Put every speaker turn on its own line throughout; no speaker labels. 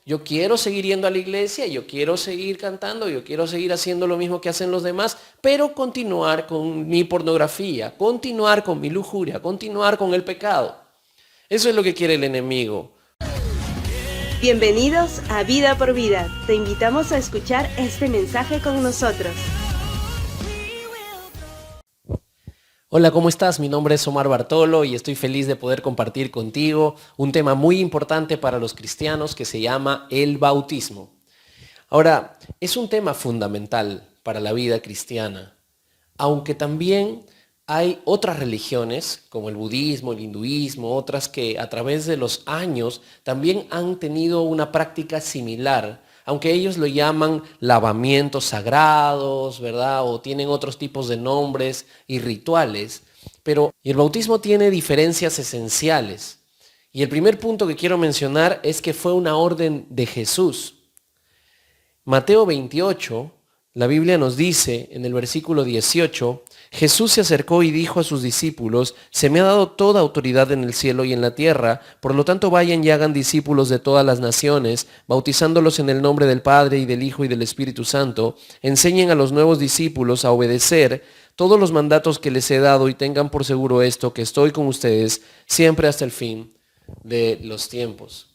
yo quiero seguir yendo a la iglesia, yo quiero seguir cantando, yo quiero seguir haciendo lo mismo que hacen los demás, pero continuar con mi pornografía, continuar con mi lujuria, continuar con el pecado. Eso es lo que quiere el enemigo.
Bienvenidos a Vida por Vida. Te invitamos a escuchar este mensaje con nosotros.
Hola, ¿cómo estás? Mi nombre es Omar Bartolo y estoy feliz de poder compartir contigo un tema muy importante para los cristianos que se llama el bautismo. Ahora, es un tema fundamental para la vida cristiana, aunque también hay otras religiones, como el budismo, el hinduismo, otras que a través de los años también han tenido una práctica similar, aunque ellos lo llaman lavamientos sagrados, ¿verdad? O tienen otros tipos de nombres y rituales. Pero el bautismo tiene diferencias esenciales. Y el primer punto que quiero mencionar es que fue una orden de Jesús. Mateo 28, la Biblia nos dice en el versículo 18, Jesús se acercó y dijo a sus discípulos, se me ha dado toda autoridad en el cielo y en la tierra, por lo tanto vayan y hagan discípulos de todas las naciones, bautizándolos en el nombre del Padre y del Hijo y del Espíritu Santo, enseñen a los nuevos discípulos a obedecer todos los mandatos que les he dado y tengan por seguro esto, que estoy con ustedes siempre hasta el fin de los tiempos.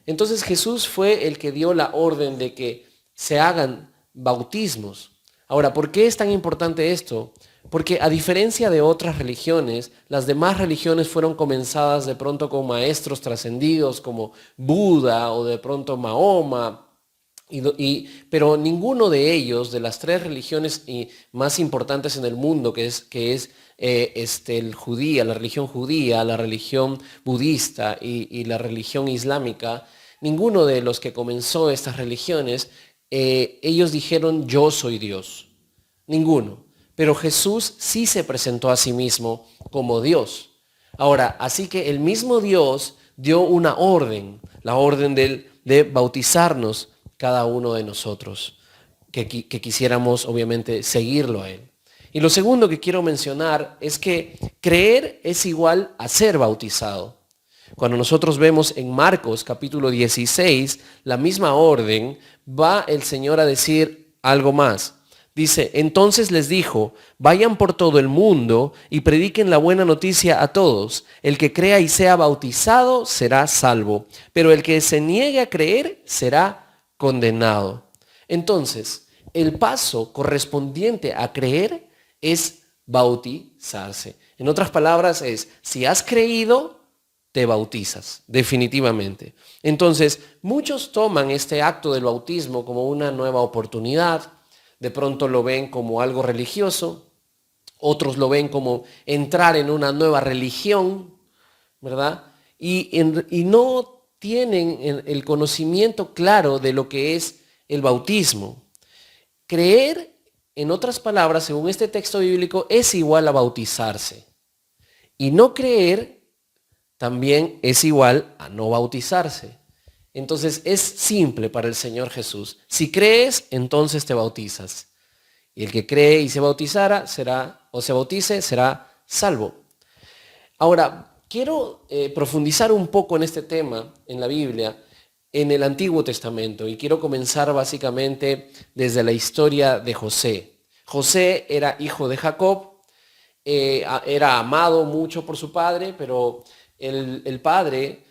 Entonces Jesús fue el que dio la orden de que se hagan bautismos. Ahora, ¿por qué es tan importante esto? Porque a diferencia de otras religiones, las demás religiones fueron comenzadas de pronto con maestros trascendidos como Buda o de pronto Mahoma, pero ninguno de ellos, de las tres religiones más importantes en el mundo, que es la religión judía, la religión budista y la religión islámica, ninguno de los que comenzó estas religiones, ellos dijeron yo soy Dios. Ninguno. Pero Jesús sí se presentó a sí mismo como Dios. Ahora, así que el mismo Dios dio una orden, la orden de bautizarnos cada uno de nosotros, que quisiéramos obviamente seguirlo a Él. Y lo segundo que quiero mencionar es que creer es igual a ser bautizado. Cuando nosotros vemos en Marcos capítulo 16 la misma orden, va el Señor a decir algo más. Dice, entonces les dijo, vayan por todo el mundo y prediquen la buena noticia a todos. El que crea y sea bautizado será salvo, pero el que se niegue a creer será condenado. Entonces, el paso correspondiente a creer es bautizarse. En otras palabras es, si has creído, te bautizas, definitivamente. Entonces, muchos toman este acto del bautismo como una nueva oportunidad. De pronto lo ven como algo religioso, otros lo ven como entrar en una nueva religión, ¿verdad? Y no tienen el conocimiento claro de lo que es el bautismo. Creer, en otras palabras, según este texto bíblico, es igual a bautizarse. Y no creer también es igual a no bautizarse. Entonces es simple para el Señor Jesús. Si crees, entonces te bautizas. Y el que cree y se bautizara se bautice, será salvo. Ahora, quiero profundizar un poco en este tema en la Biblia, en el Antiguo Testamento, y quiero comenzar básicamente desde la historia de José. José era hijo de Jacob, era amado mucho por su padre, pero el padre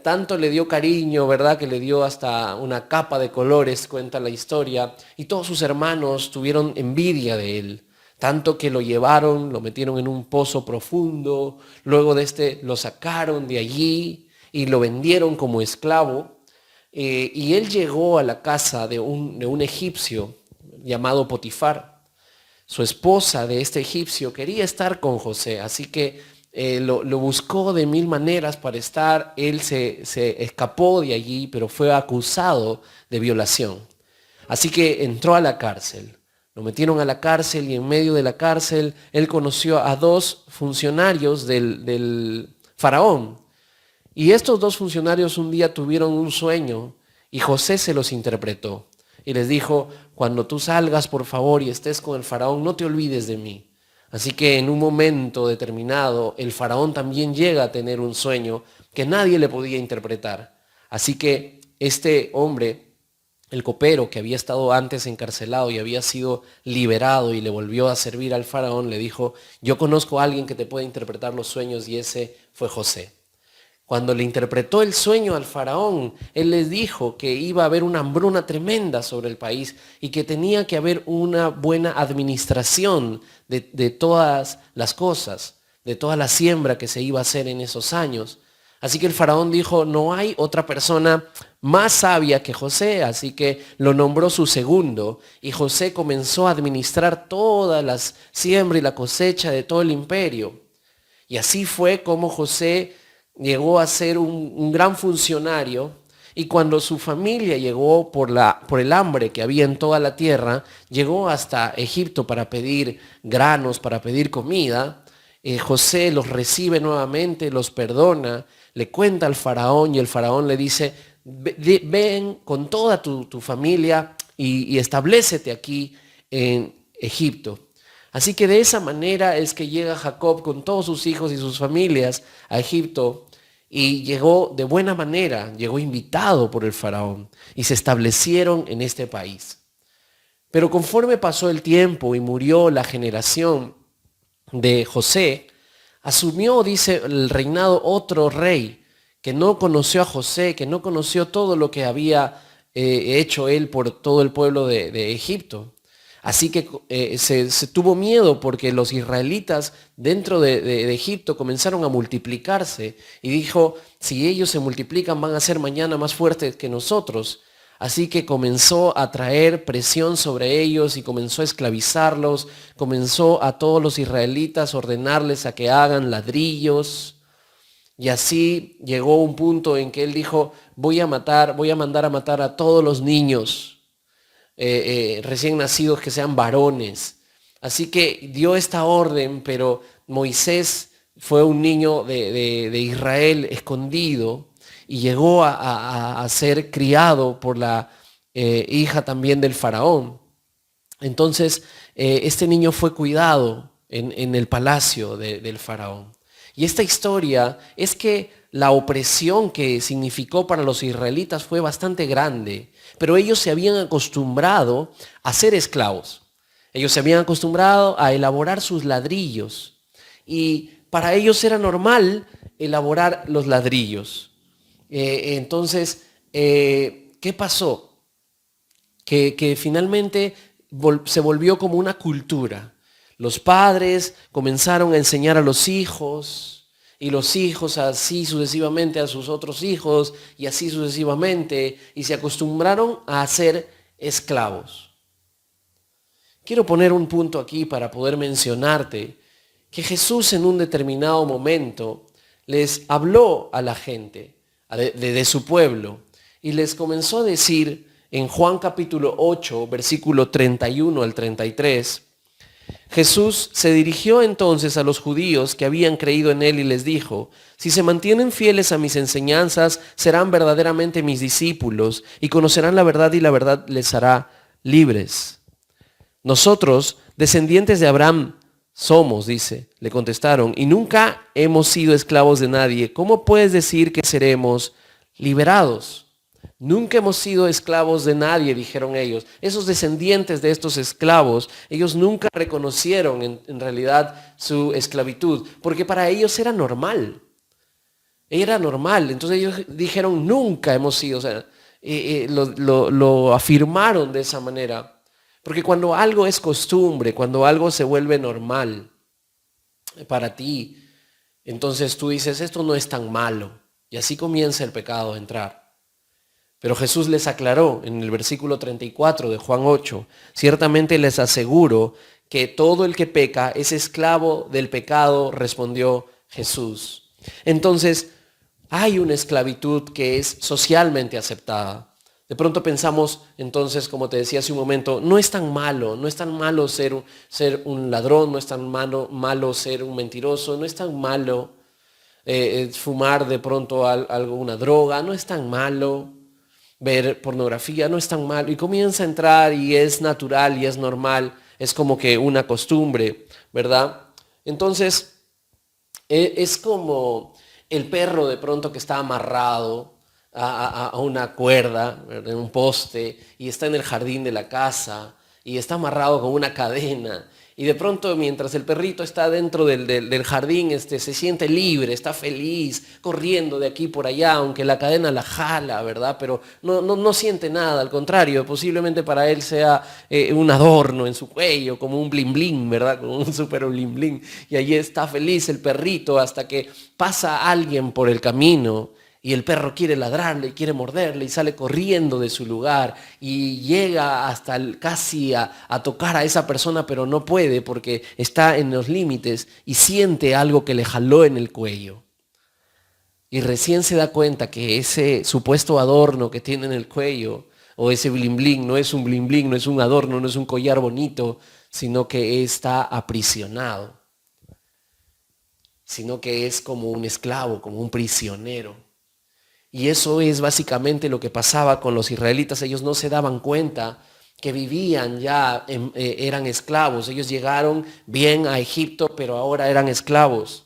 tanto le dio cariño, ¿verdad? Que le dio hasta una capa de colores, cuenta la historia, y todos sus hermanos tuvieron envidia de él, tanto que lo llevaron, lo metieron en un pozo profundo, luego de lo sacaron de allí y lo vendieron como esclavo, y él llegó a la casa de un egipcio llamado Potifar. Su esposa de este egipcio quería estar con José, así que lo buscó de mil maneras para estar. Él se escapó de allí, pero fue acusado de violación. Así que entró a la cárcel. Lo metieron a la cárcel y en medio de la cárcel él conoció a dos funcionarios del faraón. Y estos dos funcionarios un día tuvieron un sueño y José se los interpretó. Y les dijo, cuando tú salgas, por favor, y estés con el faraón, no te olvides de mí. Así que en un momento determinado, el faraón también llega a tener un sueño que nadie le podía interpretar. Así que este hombre, el copero que había estado antes encarcelado y había sido liberado y le volvió a servir al faraón, le dijo, yo conozco a alguien que te puede interpretar los sueños, y ese fue José. Cuando le interpretó el sueño al faraón, él les dijo que iba a haber una hambruna tremenda sobre el país y que tenía que haber una buena administración de todas las cosas, de toda la siembra que se iba a hacer en esos años. Así que el faraón dijo, no hay otra persona más sabia que José, así que lo nombró su segundo, y José comenzó a administrar toda la siembra y la cosecha de todo el imperio. Y así fue como José llegó a ser un gran funcionario, y cuando su familia llegó por el hambre que había en toda la tierra, llegó hasta Egipto para pedir granos, para pedir comida. José los recibe nuevamente, los perdona, le cuenta al faraón, y el faraón le dice, ven con toda tu familia y establécete aquí en Egipto. Así que de esa manera es que llega Jacob con todos sus hijos y sus familias a Egipto, y llegó de buena manera, llegó invitado por el faraón y se establecieron en este país. Pero conforme pasó el tiempo y murió la generación de José, asumió, dice, el reinado otro rey que no conoció a José, que no conoció todo lo que había hecho él por todo el pueblo de Egipto. Así que se tuvo miedo porque los israelitas dentro de Egipto comenzaron a multiplicarse, y dijo, si ellos se multiplican van a ser mañana más fuertes que nosotros. Así que comenzó a traer presión sobre ellos y comenzó a esclavizarlos, comenzó a todos los israelitas a ordenarles a que hagan ladrillos. Y así llegó un punto en que él dijo, voy a mandar a matar a todos los niños recién nacidos, que sean varones. Así que dio esta orden, pero Moisés fue un niño de Israel escondido, y llegó a ser criado por la hija también del faraón. Entonces este niño fue cuidado en el palacio del faraón. Y esta historia es que la opresión que significó para los israelitas fue bastante grande, pero ellos se habían acostumbrado a ser esclavos. Ellos se habían acostumbrado a elaborar sus ladrillos, y para ellos era normal elaborar los ladrillos. Entonces, ¿qué pasó? Que finalmente se volvió como una cultura. Los padres comenzaron a enseñar a los hijos, y los hijos así sucesivamente a sus otros hijos, y así sucesivamente, y se acostumbraron a ser esclavos. Quiero poner un punto aquí para poder mencionarte que Jesús en un determinado momento les habló a la gente de su pueblo, y les comenzó a decir en Juan capítulo 8, versículo 31 al 33, Jesús se dirigió entonces a los judíos que habían creído en él y les dijo, si se mantienen fieles a mis enseñanzas, serán verdaderamente mis discípulos y conocerán la verdad, y la verdad les hará libres. Nosotros, descendientes de Abraham, somos, dice, le contestaron, y nunca hemos sido esclavos de nadie. ¿Cómo puedes decir que seremos liberados? Nunca hemos sido esclavos de nadie, dijeron ellos. Esos descendientes de estos esclavos, ellos nunca reconocieron en realidad su esclavitud, porque para ellos era normal. Era normal. Entonces ellos dijeron, nunca hemos sido, o sea, lo afirmaron de esa manera. Porque cuando algo es costumbre, cuando algo se vuelve normal para ti, entonces tú dices, esto no es tan malo. Y así comienza el pecado a entrar. Pero Jesús les aclaró en el versículo 34 de Juan 8, ciertamente les aseguro que todo el que peca es esclavo del pecado, respondió Jesús. Entonces, hay una esclavitud que es socialmente aceptada. De pronto pensamos, entonces, como te decía hace un momento, no es tan malo ser un ladrón, no es tan malo ser un mentiroso, no es tan malo fumar de pronto alguna droga, no es tan malo ver pornografía, no es tan malo. Y comienza a entrar y es natural y es normal, es como que una costumbre, ¿verdad? Entonces, es como el perro de pronto que está amarrado a una cuerda, en un poste, y está en el jardín de la casa, y está amarrado con una cadena. Y de pronto, mientras el perrito está dentro del jardín, se siente libre, está feliz, corriendo de aquí por allá, aunque la cadena la jala, ¿verdad? Pero no siente nada, al contrario, posiblemente para él sea un adorno en su cuello, como un bling bling, ¿verdad? Como un super bling bling. Y allí está feliz el perrito hasta que pasa alguien por el camino. Y el perro quiere ladrarle, quiere morderle y sale corriendo de su lugar y llega hasta casi a tocar a esa persona, pero no puede porque está en los límites y siente algo que le jaló en el cuello. Y recién se da cuenta que ese supuesto adorno que tiene en el cuello o ese bling bling no es un bling bling, no es un adorno, no es un collar bonito, sino que está aprisionado, sino que es como un esclavo, como un prisionero. Y eso es básicamente lo que pasaba con los israelitas. Ellos no se daban cuenta que vivían ya, eran esclavos. Ellos llegaron bien a Egipto, pero ahora eran esclavos.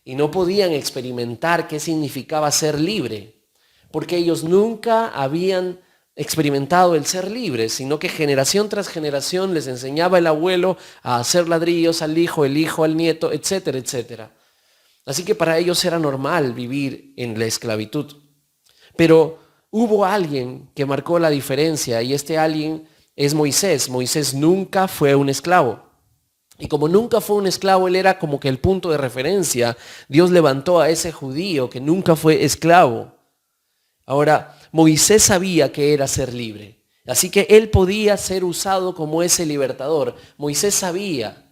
Y no podían experimentar qué significaba ser libre, porque ellos nunca habían experimentado el ser libres, sino que generación tras generación les enseñaba el abuelo a hacer ladrillos al hijo, el hijo al nieto, etcétera, etcétera. Así que para ellos era normal vivir en la esclavitud. Pero hubo alguien que marcó la diferencia y este alguien es Moisés. Moisés nunca fue un esclavo. Y como nunca fue un esclavo, él era como que el punto de referencia. Dios levantó a ese judío que nunca fue esclavo. Ahora, Moisés sabía que era ser libre. Así que él podía ser usado como ese libertador. Moisés sabía,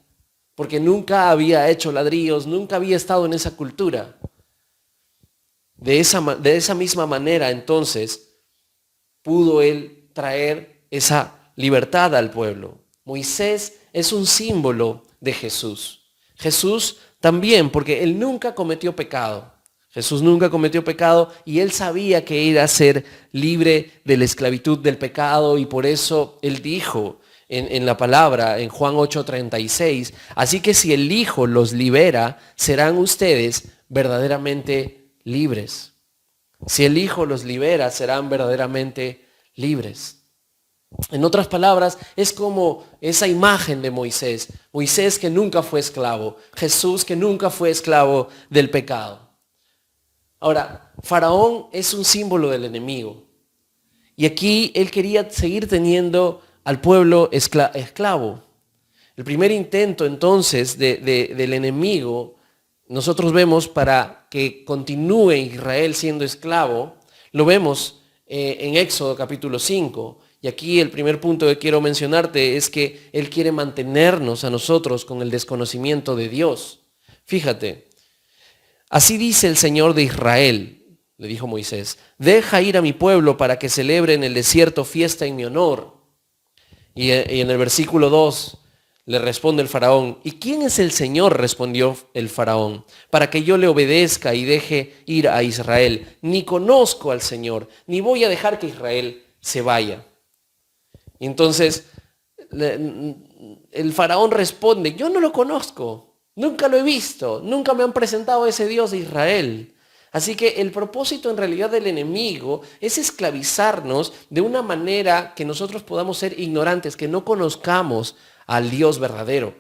porque nunca había hecho ladrillos, nunca había estado en esa cultura. De esa misma manera, entonces, pudo él traer esa libertad al pueblo. Moisés es un símbolo de Jesús. Jesús también, porque él nunca cometió pecado. Jesús nunca cometió pecado y él sabía que iba a ser libre de la esclavitud del pecado y por eso él dijo en la palabra, en Juan 8:36, así que si el Hijo los libera, serán ustedes verdaderamente libres. Si el Hijo los libera, serán verdaderamente libres. En otras palabras, es como esa imagen de Moisés. Moisés que nunca fue esclavo. Jesús que nunca fue esclavo del pecado. Ahora, Faraón es un símbolo del enemigo. Y aquí él quería seguir teniendo al pueblo esclavo. El primer intento entonces del enemigo, nosotros vemos para que continúe Israel siendo esclavo, lo vemos en Éxodo capítulo 5. Y aquí el primer punto que quiero mencionarte es que Él quiere mantenernos a nosotros con el desconocimiento de Dios. Fíjate, así dice el Señor de Israel, le dijo Moisés, deja ir a mi pueblo para que celebre en el desierto fiesta en mi honor. Y en el versículo 2 le responde el faraón, ¿y quién es el Señor? Respondió el faraón, para que yo le obedezca y deje ir a Israel. Ni conozco al Señor, ni voy a dejar que Israel se vaya. Y entonces el faraón responde, yo no lo conozco, nunca lo he visto, nunca me han presentado a ese Dios de Israel. Así que el propósito en realidad del enemigo es esclavizarnos de una manera que nosotros podamos ser ignorantes, que no conozcamos al Dios verdadero,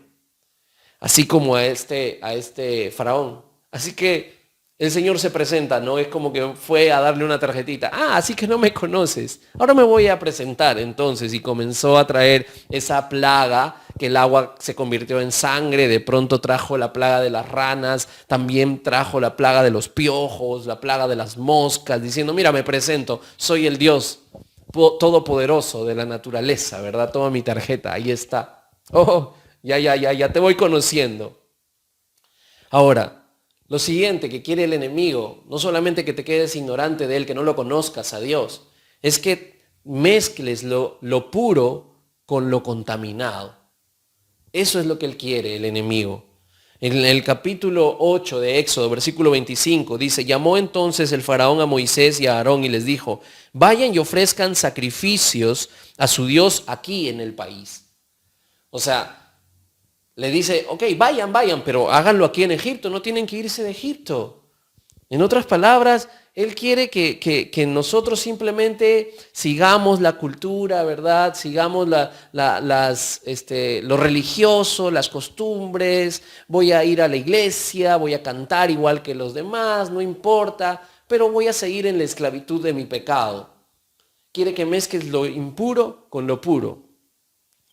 así como a este faraón. Así que el Señor se presenta, no es como que fue a darle una tarjetita. Así que no me conoces. Ahora me voy a presentar entonces. Y comenzó a traer esa plaga, que el agua se convirtió en sangre. De pronto trajo la plaga de las ranas. También trajo la plaga de los piojos, la plaga de las moscas. Diciendo, mira, me presento, soy el Dios todopoderoso de la naturaleza, ¿verdad? Toma mi tarjeta, ahí está. Oh, ya te voy conociendo. Ahora, lo siguiente que quiere el enemigo, no solamente que te quedes ignorante de él, que no lo conozcas a Dios, es que mezcles lo puro con lo contaminado. Eso es lo que él quiere, el enemigo. En el capítulo 8 de Éxodo, versículo 25, dice, llamó entonces el faraón a Moisés y a Aarón y les dijo, vayan y ofrezcan sacrificios a su Dios aquí en el país. O sea, le dice, ok, vayan, pero háganlo aquí en Egipto, no tienen que irse de Egipto. En otras palabras, Él quiere que nosotros simplemente sigamos la cultura, ¿verdad? Sigamos lo religioso, las costumbres. Voy a ir a la iglesia, voy a cantar igual que los demás, no importa, pero voy a seguir en la esclavitud de mi pecado. Quiere que mezcles lo impuro con lo puro.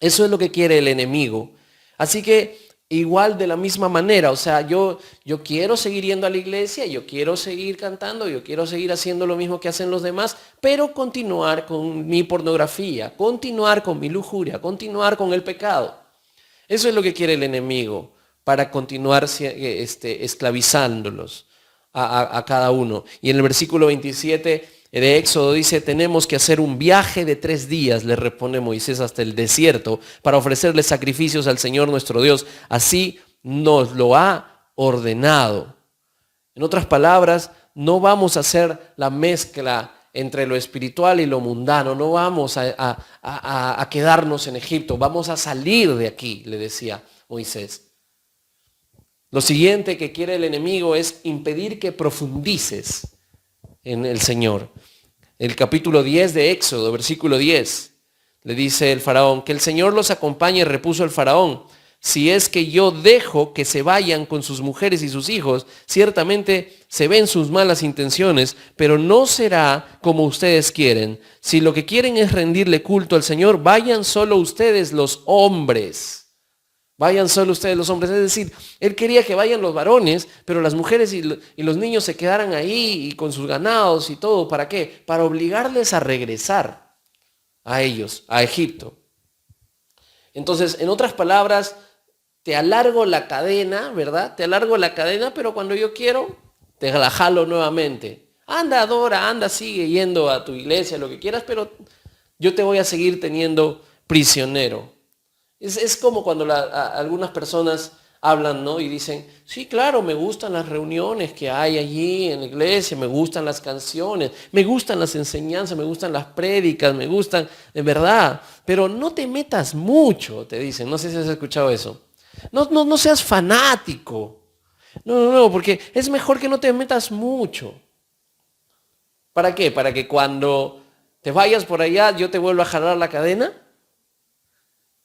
Eso es lo que quiere el enemigo. Así que igual de la misma manera, o sea, yo quiero seguir yendo a la iglesia, yo quiero seguir cantando, yo quiero seguir haciendo lo mismo que hacen los demás, pero continuar con mi pornografía, continuar con mi lujuria, continuar con el pecado. Eso es lo que quiere el enemigo para continuar esclavizándolos a cada uno. Y en el versículo 27 de Éxodo dice, tenemos que hacer un viaje de 3 días, le responde Moisés, hasta el desierto para ofrecerle sacrificios al Señor nuestro Dios. Así nos lo ha ordenado. En otras palabras, no vamos a hacer la mezcla entre lo espiritual y lo mundano. No vamos a quedarnos en Egipto. Vamos a salir de aquí, le decía Moisés. Lo siguiente que quiere el enemigo es impedir que profundices en el Señor. El capítulo 10 de Éxodo, versículo 10, le dice el faraón, que el Señor los acompañe, repuso el faraón. Si es que yo dejo que se vayan con sus mujeres y sus hijos, ciertamente se ven sus malas intenciones, pero no será como ustedes quieren. Si lo que quieren es rendirle culto al Señor, vayan solo ustedes los hombres. Vayan solo ustedes los hombres. Es decir, él quería que vayan los varones, pero las mujeres y los niños se quedaran ahí y con sus ganados y todo. ¿Para qué? Para obligarles a regresar a ellos, a Egipto. Entonces, en otras palabras, te alargo la cadena, ¿verdad? Te alargo la cadena, pero cuando yo quiero, te la jalo nuevamente. Anda, adora, anda, sigue yendo a tu iglesia, lo que quieras, pero yo te voy a seguir teniendo prisionero. Es como cuando algunas personas hablan, ¿no? Y dicen, sí, claro, me gustan las reuniones que hay allí en la iglesia, me gustan las canciones, me gustan las enseñanzas, me gustan las prédicas, me gustan, de verdad, pero no te metas mucho, te dicen. No sé si has escuchado eso. No seas fanático. No, porque es mejor que no te metas mucho. ¿Para qué? Para que cuando te vayas por allá yo te vuelva a jalar la cadena.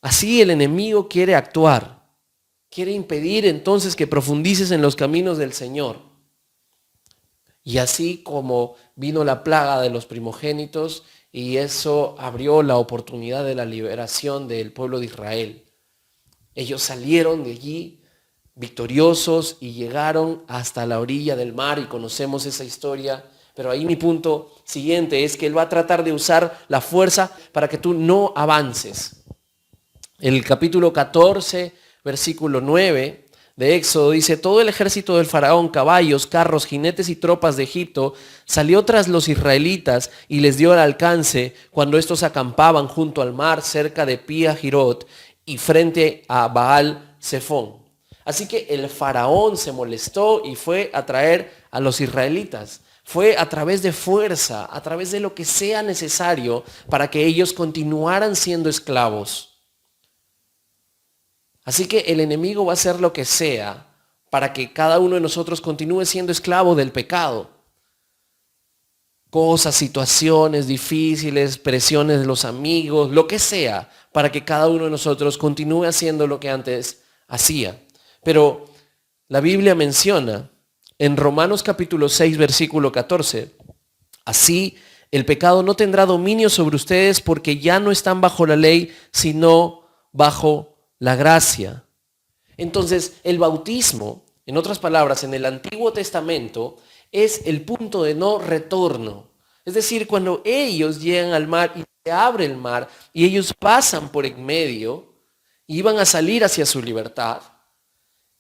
Así el enemigo quiere actuar, quiere impedir entonces que profundices en los caminos del Señor. Y así como vino la plaga de los primogénitos y eso abrió la oportunidad de la liberación del pueblo de Israel. Ellos salieron de allí victoriosos y llegaron hasta la orilla del mar y conocemos esa historia. Pero ahí mi punto siguiente es que Él va a tratar de usar la fuerza para que tú no avances. El capítulo 14, versículo 9 de Éxodo dice, todo el ejército del faraón, caballos, carros, jinetes y tropas de Egipto, salió tras los israelitas y les dio el alcance cuando estos acampaban junto al mar cerca de Pi-Hahirot y frente a Baal-Zephón. Así que el faraón se molestó y fue a traer a los israelitas. Fue a través de fuerza, a través de lo que sea necesario para que ellos continuaran siendo esclavos. Así que el enemigo va a hacer lo que sea para que cada uno de nosotros continúe siendo esclavo del pecado. Cosas, situaciones difíciles, presiones de los amigos, lo que sea, para que cada uno de nosotros continúe haciendo lo que antes hacía. Pero la Biblia menciona en Romanos capítulo 6, versículo 14, así el pecado no tendrá dominio sobre ustedes porque ya no están bajo la ley, sino bajo la gracia. Entonces, el bautismo, en otras palabras, en el Antiguo Testamento, es el punto de no retorno. Es decir, cuando ellos llegan al mar y se abre el mar y ellos pasan por en medio y iban a salir hacia su libertad,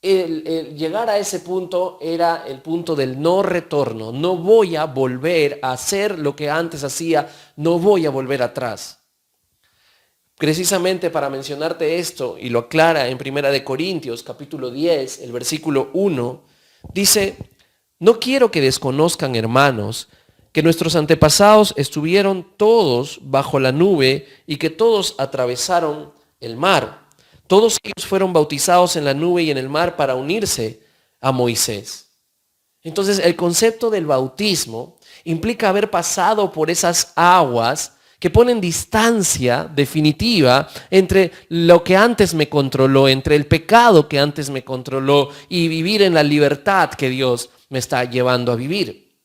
el llegar a ese punto era el punto del no retorno. No voy a volver a hacer lo que antes hacía, no voy a volver atrás. Precisamente para mencionarte esto, y lo aclara en 1 Corintios capítulo 10, el versículo 1, dice, no quiero que desconozcan, hermanos, que nuestros antepasados estuvieron todos bajo la nube y que todos atravesaron el mar. Todos ellos fueron bautizados en la nube y en el mar para unirse a Moisés. Entonces, el concepto del bautismo implica haber pasado por esas aguas que ponen distancia definitiva entre lo que antes me controló, entre el pecado que antes me controló y vivir en la libertad que Dios me está llevando a vivir.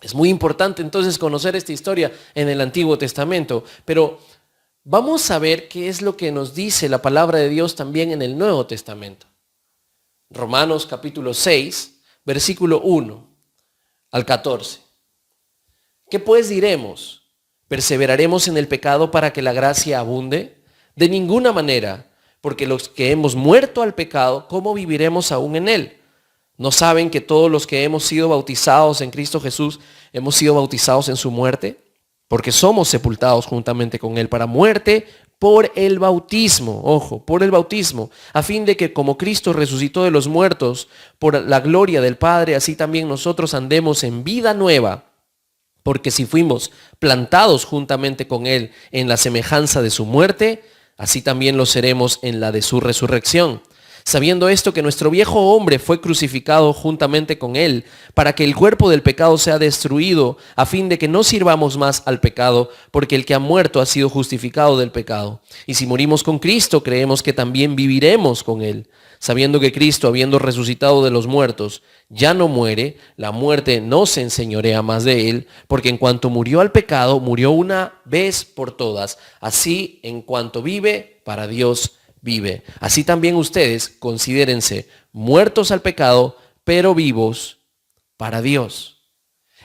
Es muy importante entonces conocer esta historia en el Antiguo Testamento, pero vamos a ver qué es lo que nos dice la palabra de Dios también en el Nuevo Testamento. Romanos capítulo 6, versículo 1 al 14. ¿Qué pues diremos? ¿Perseveraremos en el pecado para que la gracia abunde? De ninguna manera, porque los que hemos muerto al pecado, ¿cómo viviremos aún en él? ¿No saben que todos los que hemos sido bautizados en Cristo Jesús hemos sido bautizados en su muerte? Porque somos sepultados juntamente con él para muerte por el bautismo, ojo, por el bautismo, a fin de que como Cristo resucitó de los muertos por la gloria del Padre, así también nosotros andemos en vida nueva. Porque si fuimos plantados juntamente con él en la semejanza de su muerte, así también lo seremos en la de su resurrección. Sabiendo esto, que nuestro viejo hombre fue crucificado juntamente con él, para que el cuerpo del pecado sea destruido, a fin de que no sirvamos más al pecado, porque el que ha muerto ha sido justificado del pecado. Y si morimos con Cristo, creemos que también viviremos con él. Sabiendo que Cristo, habiendo resucitado de los muertos, ya no muere, la muerte no se enseñorea más de él, porque en cuanto murió al pecado, murió una vez por todas. Así, en cuanto vive, para Dios vive. Así también ustedes considérense muertos al pecado, pero vivos para Dios.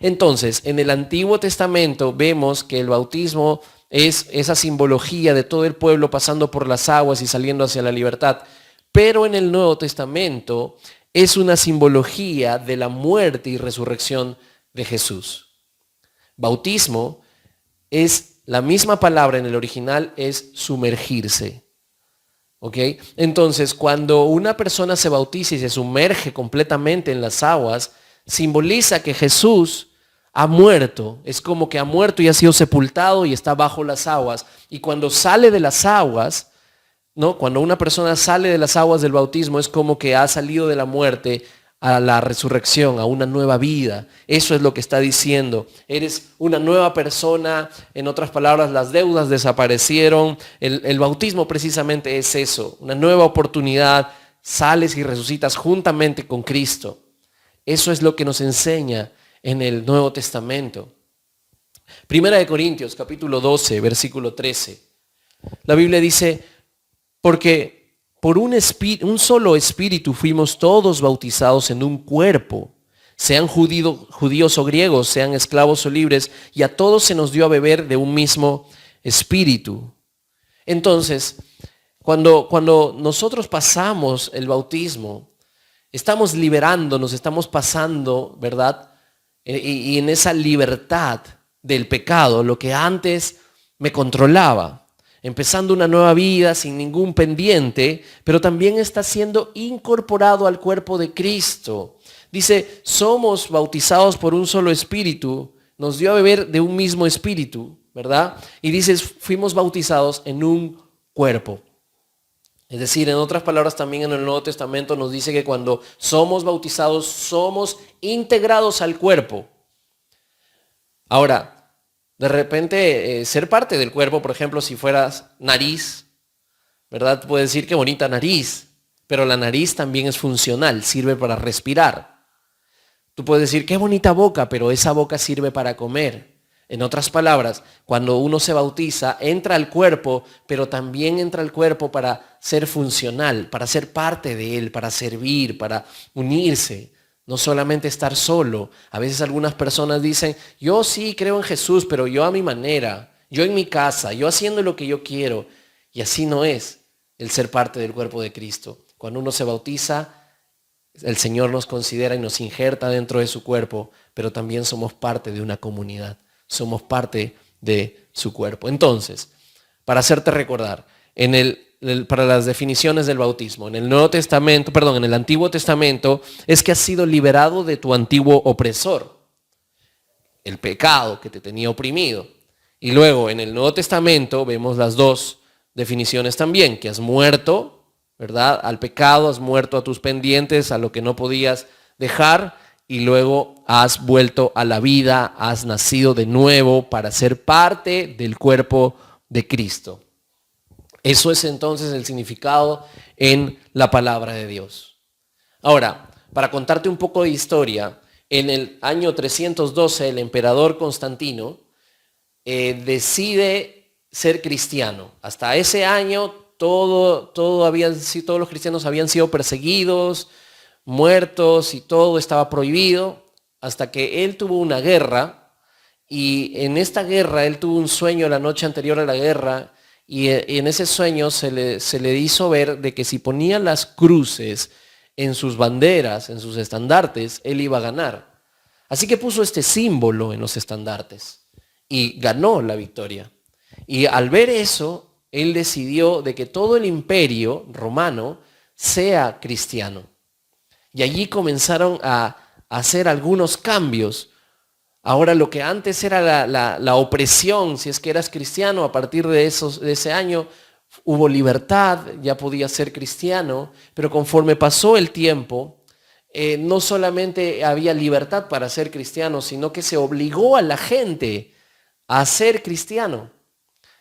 Entonces, en el Antiguo Testamento vemos que el bautismo es esa simbología de todo el pueblo pasando por las aguas y saliendo hacia la libertad. Pero en el Nuevo Testamento es una simbología de la muerte y resurrección de Jesús. Bautismo es la misma palabra en el original, es sumergirse. ¿Ok? Entonces, cuando una persona se bautiza y se sumerge completamente en las aguas, simboliza que Jesús ha muerto. Es como que ha muerto y ha sido sepultado y está bajo las aguas. Y cuando sale de las aguas, ¿no? Cuando una persona sale de las aguas del bautismo, es como que ha salido de la muerte a la resurrección, a una nueva vida. Eso es lo que está diciendo. Eres una nueva persona. En otras palabras, las deudas desaparecieron. El bautismo precisamente es eso, una nueva oportunidad. Sales y resucitas juntamente con Cristo. Eso es lo que nos enseña en el Nuevo Testamento. Primera de Corintios, capítulo 12, versículo 13. La Biblia dice: porque por un solo espíritu fuimos todos bautizados en un cuerpo, sean judíos o griegos, sean esclavos o libres, y a todos se nos dio a beber de un mismo espíritu. Entonces, cuando nosotros pasamos el bautismo, estamos liberándonos, estamos pasando, ¿verdad? Y en esa libertad del pecado, lo que antes me controlaba. Empezando una nueva vida sin ningún pendiente, pero también está siendo incorporado al cuerpo de Cristo. Dice, somos bautizados por un solo espíritu, nos dio a beber de un mismo espíritu, ¿verdad? Y dice, fuimos bautizados en un cuerpo. Es decir, en otras palabras, también en el Nuevo Testamento nos dice que cuando somos bautizados, somos integrados al cuerpo. Ahora, de repente, ser parte del cuerpo, por ejemplo, si fueras nariz, ¿verdad? Puedes decir qué bonita nariz, pero la nariz también es funcional, sirve para respirar. Tú puedes decir qué bonita boca, pero esa boca sirve para comer. En otras palabras, cuando uno se bautiza, entra al cuerpo, pero también entra al cuerpo para ser funcional, para ser parte de él, para servir, para unirse. No solamente estar solo. A veces algunas personas dicen, yo sí creo en Jesús, pero yo a mi manera, yo en mi casa, yo haciendo lo que yo quiero. Y así no es el ser parte del cuerpo de Cristo. Cuando uno se bautiza, el Señor nos considera y nos injerta dentro de su cuerpo, pero también somos parte de una comunidad. Somos parte de su cuerpo. Entonces, para hacerte recordar, para las definiciones del bautismo, en el Antiguo Testamento, es que has sido liberado de tu antiguo opresor, el pecado que te tenía oprimido. Y luego en el Nuevo Testamento vemos las dos definiciones también, que has muerto, ¿verdad? Al pecado, has muerto a tus pendientes, a lo que no podías dejar, y luego has vuelto a la vida, has nacido de nuevo para ser parte del cuerpo de Cristo. Eso es entonces el significado en la palabra de Dios. Ahora, para contarte un poco de historia, en el año 312 el emperador Constantino decide ser cristiano. Hasta ese año todos los cristianos habían sido perseguidos, muertos y todo estaba prohibido, hasta que él tuvo una guerra, y en esta guerra él tuvo un sueño la noche anterior a la guerra, y en ese sueño se le hizo ver de que si ponía las cruces en sus banderas, en sus estandartes, él iba a ganar. Así que puso este símbolo en los estandartes y ganó la victoria. Y al ver eso, él decidió de que todo el imperio romano sea cristiano. Y allí comenzaron a hacer algunos cambios. Ahora lo que antes era la opresión, si es que eras cristiano, a partir de ese año hubo libertad, ya podías ser cristiano, pero conforme pasó el tiempo, no solamente había libertad para ser cristiano, sino que se obligó a la gente a ser cristiano.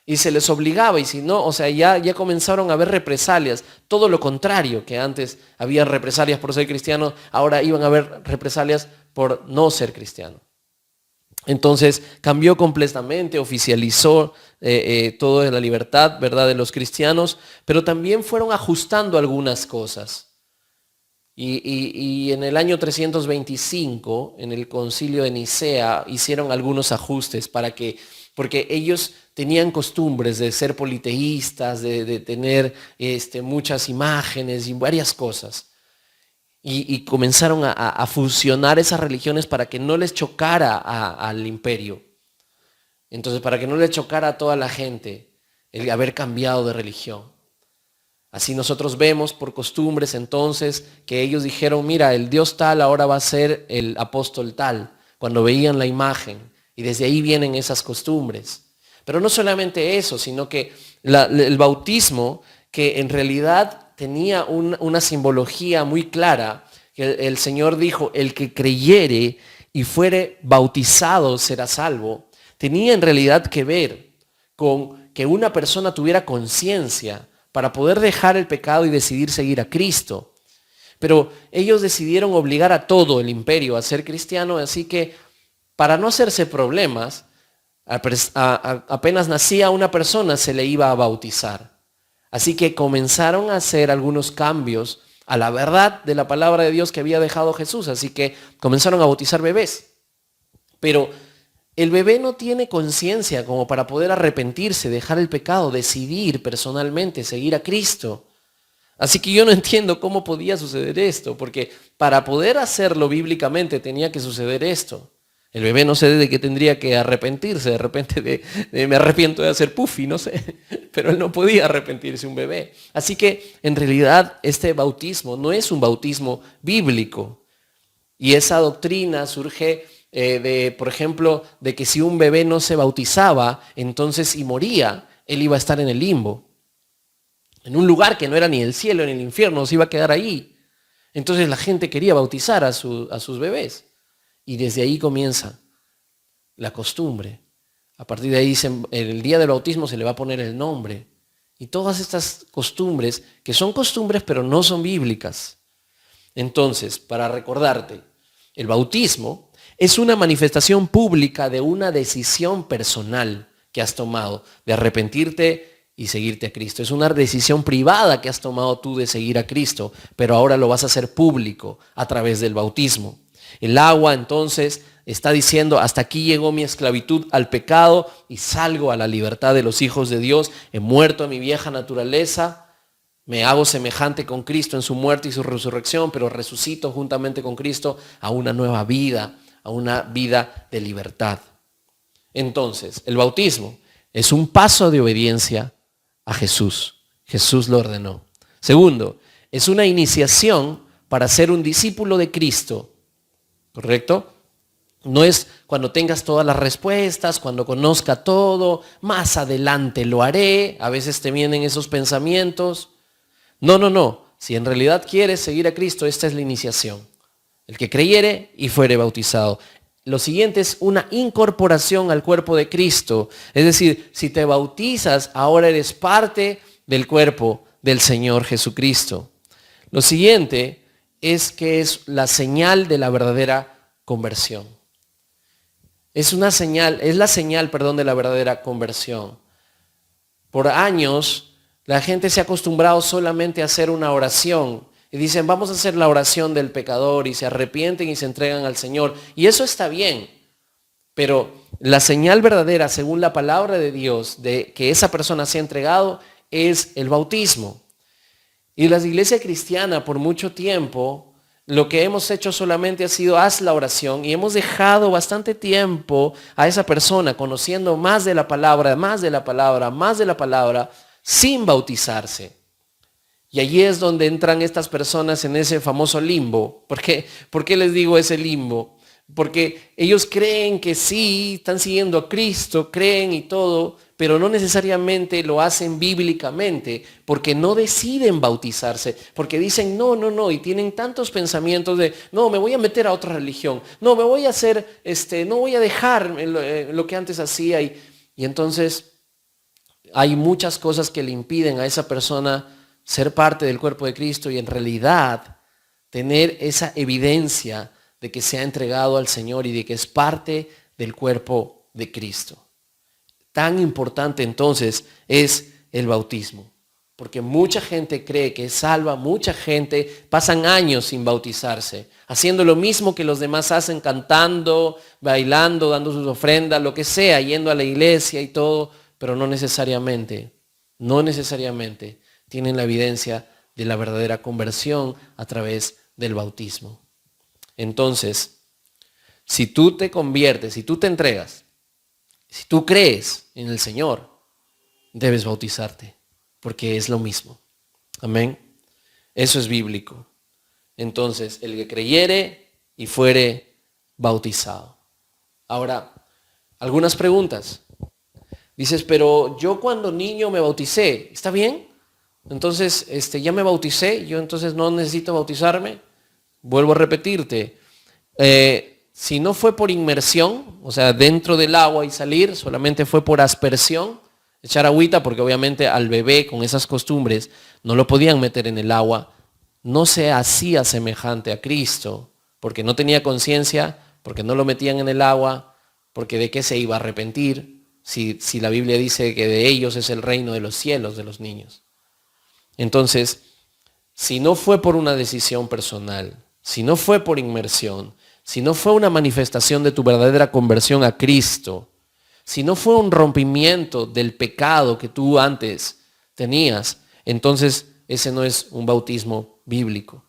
Y se les obligaba, y si no, o sea, ya comenzaron a haber represalias. Todo lo contrario, que antes había represalias por ser cristiano, ahora iban a haber represalias por no ser cristiano. Entonces cambió completamente, oficializó toda la libertad, ¿verdad?, de los cristianos, pero también fueron ajustando algunas cosas. Y en el año 325, en el concilio de Nicea, hicieron algunos ajustes porque ellos tenían costumbres de ser politeístas, de tener muchas imágenes y varias cosas. Y comenzaron a fusionar esas religiones para que no les chocara al imperio. Entonces, para que no les chocara a toda la gente el haber cambiado de religión. Así nosotros vemos por costumbres entonces que ellos dijeron, mira, el Dios tal ahora va a ser el apóstol tal, cuando veían la imagen. Y desde ahí vienen esas costumbres. Pero no solamente eso, sino que el bautismo, que en realidad tenía una simbología muy clara, que el Señor dijo, el que creyere y fuere bautizado será salvo, tenía en realidad que ver con que una persona tuviera conciencia para poder dejar el pecado y decidir seguir a Cristo. Pero ellos decidieron obligar a todo el imperio a ser cristiano, así que para no hacerse problemas, apenas nacía una persona se le iba a bautizar. Así que comenzaron a hacer algunos cambios a la verdad de la palabra de Dios que había dejado Jesús. Así que comenzaron a bautizar bebés. Pero el bebé no tiene conciencia como para poder arrepentirse, dejar el pecado, decidir personalmente, seguir a Cristo. Así que yo no entiendo cómo podía suceder esto, porque para poder hacerlo bíblicamente tenía que suceder esto. El bebé no sé de qué tendría que arrepentirse, de repente me arrepiento de hacer puffy, no sé, pero él no podía arrepentirse, un bebé. Así que en realidad este bautismo no es un bautismo bíblico. Y esa doctrina surge por ejemplo, de que si un bebé no se bautizaba, entonces y moría, él iba a estar en el limbo. En un lugar que no era ni el cielo ni el infierno, se iba a quedar ahí. Entonces la gente quería bautizar a sus bebés. Y desde ahí comienza la costumbre. A partir de ahí, el día del bautismo se le va a poner el nombre. Y todas estas costumbres, que son costumbres pero no son bíblicas. Entonces, para recordarte, el bautismo es una manifestación pública de una decisión personal que has tomado, de arrepentirte y seguirte a Cristo. Es una decisión privada que has tomado tú de seguir a Cristo, pero ahora lo vas a hacer público a través del bautismo. El agua entonces está diciendo, hasta aquí llegó mi esclavitud al pecado y salgo a la libertad de los hijos de Dios. He muerto a mi vieja naturaleza, me hago semejante con Cristo en su muerte y su resurrección, pero resucito juntamente con Cristo a una nueva vida, a una vida de libertad. Entonces, el bautismo es un paso de obediencia a Jesús. Jesús lo ordenó. Segundo, es una iniciación para ser un discípulo de Cristo. ¿Correcto? No es cuando tengas todas las respuestas, cuando conozca todo, más adelante lo haré. A veces te vienen esos pensamientos. No. Si en realidad quieres seguir a Cristo, esta es la iniciación. El que creyere y fuere bautizado. Lo siguiente es una incorporación al cuerpo de Cristo. Es decir, si te bautizas, ahora eres parte del cuerpo del Señor Jesucristo. Lo siguiente es que es la señal de la verdadera conversión. Es la señal de la verdadera conversión. Por años, la gente se ha acostumbrado solamente a hacer una oración. Y dicen, vamos a hacer la oración del pecador, y se arrepienten y se entregan al Señor. Y eso está bien. Pero la señal verdadera, según la palabra de Dios, de que esa persona se ha entregado, es el bautismo. Y la iglesia cristiana, por mucho tiempo, lo que hemos hecho solamente ha sido, haz la oración, y hemos dejado bastante tiempo a esa persona conociendo más de la palabra, sin bautizarse. Y allí es donde entran estas personas en ese famoso limbo. ¿Por qué les digo ese limbo? Porque ellos creen que sí, están siguiendo a Cristo, creen y todo, pero no necesariamente lo hacen bíblicamente, porque no deciden bautizarse, porque dicen no, y tienen tantos pensamientos de, no, me voy a meter a otra religión, no, me voy a hacer, no voy a dejar lo que antes hacía. Y entonces hay muchas cosas que le impiden a esa persona ser parte del cuerpo de Cristo y en realidad tener esa evidencia de que se ha entregado al Señor y de que es parte del cuerpo de Cristo. Tan importante entonces es el bautismo, porque mucha gente cree que es salva, mucha gente pasan años sin bautizarse, haciendo lo mismo que los demás hacen, cantando, bailando, dando sus ofrendas, lo que sea, yendo a la iglesia y todo, pero no necesariamente tienen la evidencia de la verdadera conversión a través del bautismo. Entonces, si tú te conviertes, si tú te entregas, si tú crees en el Señor, debes bautizarte, porque es lo mismo. Amén. Eso es bíblico. Entonces, el que creyere y fuere bautizado. Ahora, algunas preguntas. Dices, pero yo cuando niño me bauticé, ¿está bien? Entonces, ya me bauticé, yo entonces no necesito bautizarme. Vuelvo a repetirte, si no fue por inmersión, o sea, dentro del agua y salir, solamente fue por aspersión, echar agüita, porque obviamente al bebé con esas costumbres no lo podían meter en el agua, no se hacía semejante a Cristo, porque no tenía conciencia, porque no lo metían en el agua, porque de qué se iba a arrepentir, si la Biblia dice que de ellos es el reino de los cielos, de los niños. Entonces, si no fue por una decisión personal, si no fue por inmersión, si no fue una manifestación de tu verdadera conversión a Cristo, si no fue un rompimiento del pecado que tú antes tenías, entonces ese no es un bautismo bíblico.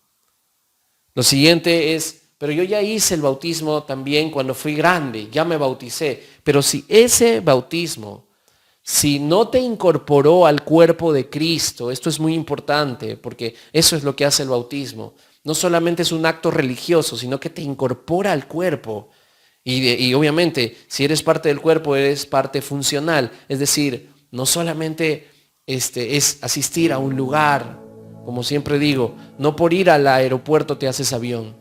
Lo siguiente es, pero yo ya hice el bautismo también cuando fui grande, ya me bauticé. Pero si ese bautismo, si no te incorporó al cuerpo de Cristo, esto es muy importante porque eso es lo que hace el bautismo. No solamente es un acto religioso, sino que te incorpora al cuerpo. Y obviamente, si eres parte del cuerpo, eres parte funcional. Es decir, no solamente es asistir a un lugar, como siempre digo, no por ir al aeropuerto te haces avión,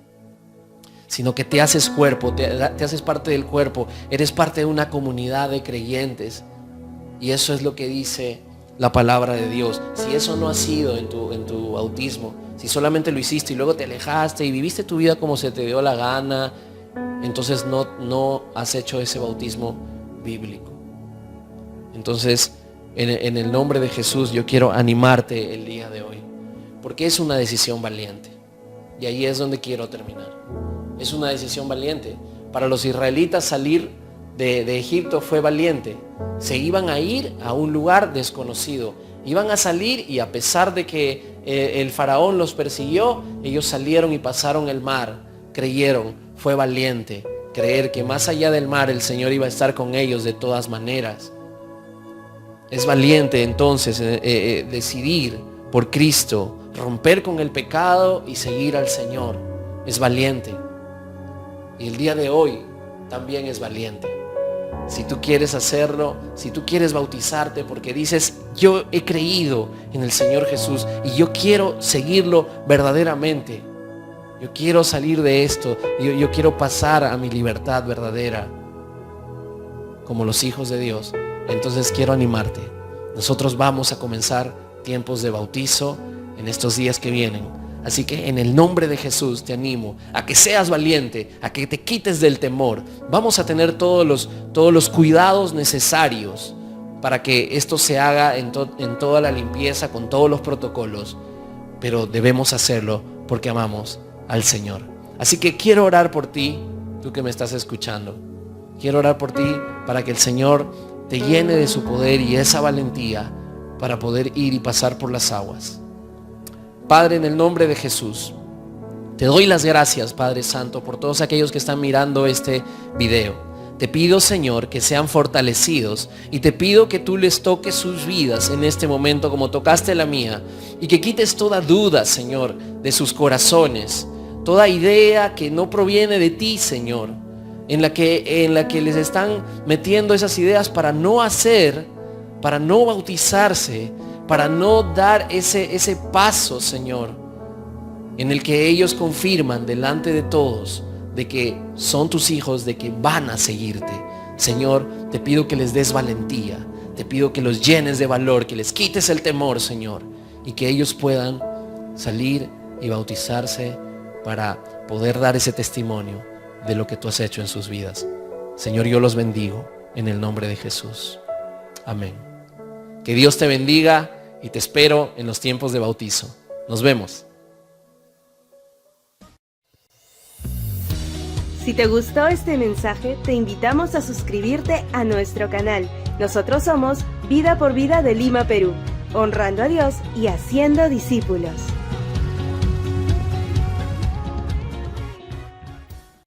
sino que te haces cuerpo, te haces parte del cuerpo, eres parte de una comunidad de creyentes. Y eso es lo que dice la palabra de Dios. Si eso no ha sido en tu bautismo, si solamente lo hiciste y luego te alejaste y viviste tu vida como se te dio la gana, entonces no has hecho ese bautismo bíblico. Entonces, en el nombre de Jesús, yo quiero animarte el día de hoy, porque es una decisión valiente. Y ahí es donde quiero terminar. Es una decisión valiente. Para los israelitas salir de Egipto fue valiente. Se iban a ir a un lugar desconocido. Iban a salir y a pesar de que el faraón los persiguió, ellos salieron y pasaron el mar. Creyeron, fue valiente. Creer que más allá del mar el Señor iba a estar con ellos de todas maneras. Es valiente entonces decidir por Cristo, romper con el pecado y seguir al Señor. Es valiente. Y el día de hoy también es valiente. Si tú quieres hacerlo, si tú quieres bautizarte porque dices, yo he creído en el Señor Jesús y yo quiero seguirlo verdaderamente, yo quiero salir de esto, yo quiero pasar a mi libertad verdadera como los hijos de Dios, entonces quiero animarte. Nosotros vamos a comenzar tiempos de bautizo en estos días que vienen. Así que en el nombre de Jesús te animo a que seas valiente, a que te quites del temor. Vamos a tener todos los cuidados necesarios para que esto se haga en toda la limpieza, con todos los protocolos. Pero debemos hacerlo porque amamos al Señor. Así que quiero orar por ti, tú que me estás escuchando. Quiero orar por ti para que el Señor te llene de su poder y esa valentía para poder ir y pasar por las aguas. Padre, en el nombre de Jesús, te doy las gracias, Padre Santo, por todos aquellos que están mirando este video. Te pido, Señor, que sean fortalecidos y te pido que tú les toques sus vidas en este momento como tocaste la mía y que quites toda duda, Señor, de sus corazones, toda idea que no proviene de ti, Señor, en la que les están metiendo esas ideas para no hacer, para no bautizarse, para no dar ese paso, Señor, en el que ellos confirman delante de todos de que son tus hijos, de que van a seguirte. Señor, te pido que les des valentía, te pido que los llenes de valor, que les quites el temor, Señor, y que ellos puedan salir y bautizarse para poder dar ese testimonio de lo que tú has hecho en sus vidas. Señor, yo los bendigo en el nombre de Jesús. Amén. Que Dios te bendiga y te espero en los tiempos de bautizo. Nos vemos.
Si te gustó este mensaje, te invitamos a suscribirte a nuestro canal. Nosotros somos Vida por Vida de Lima, Perú, honrando a Dios y haciendo discípulos.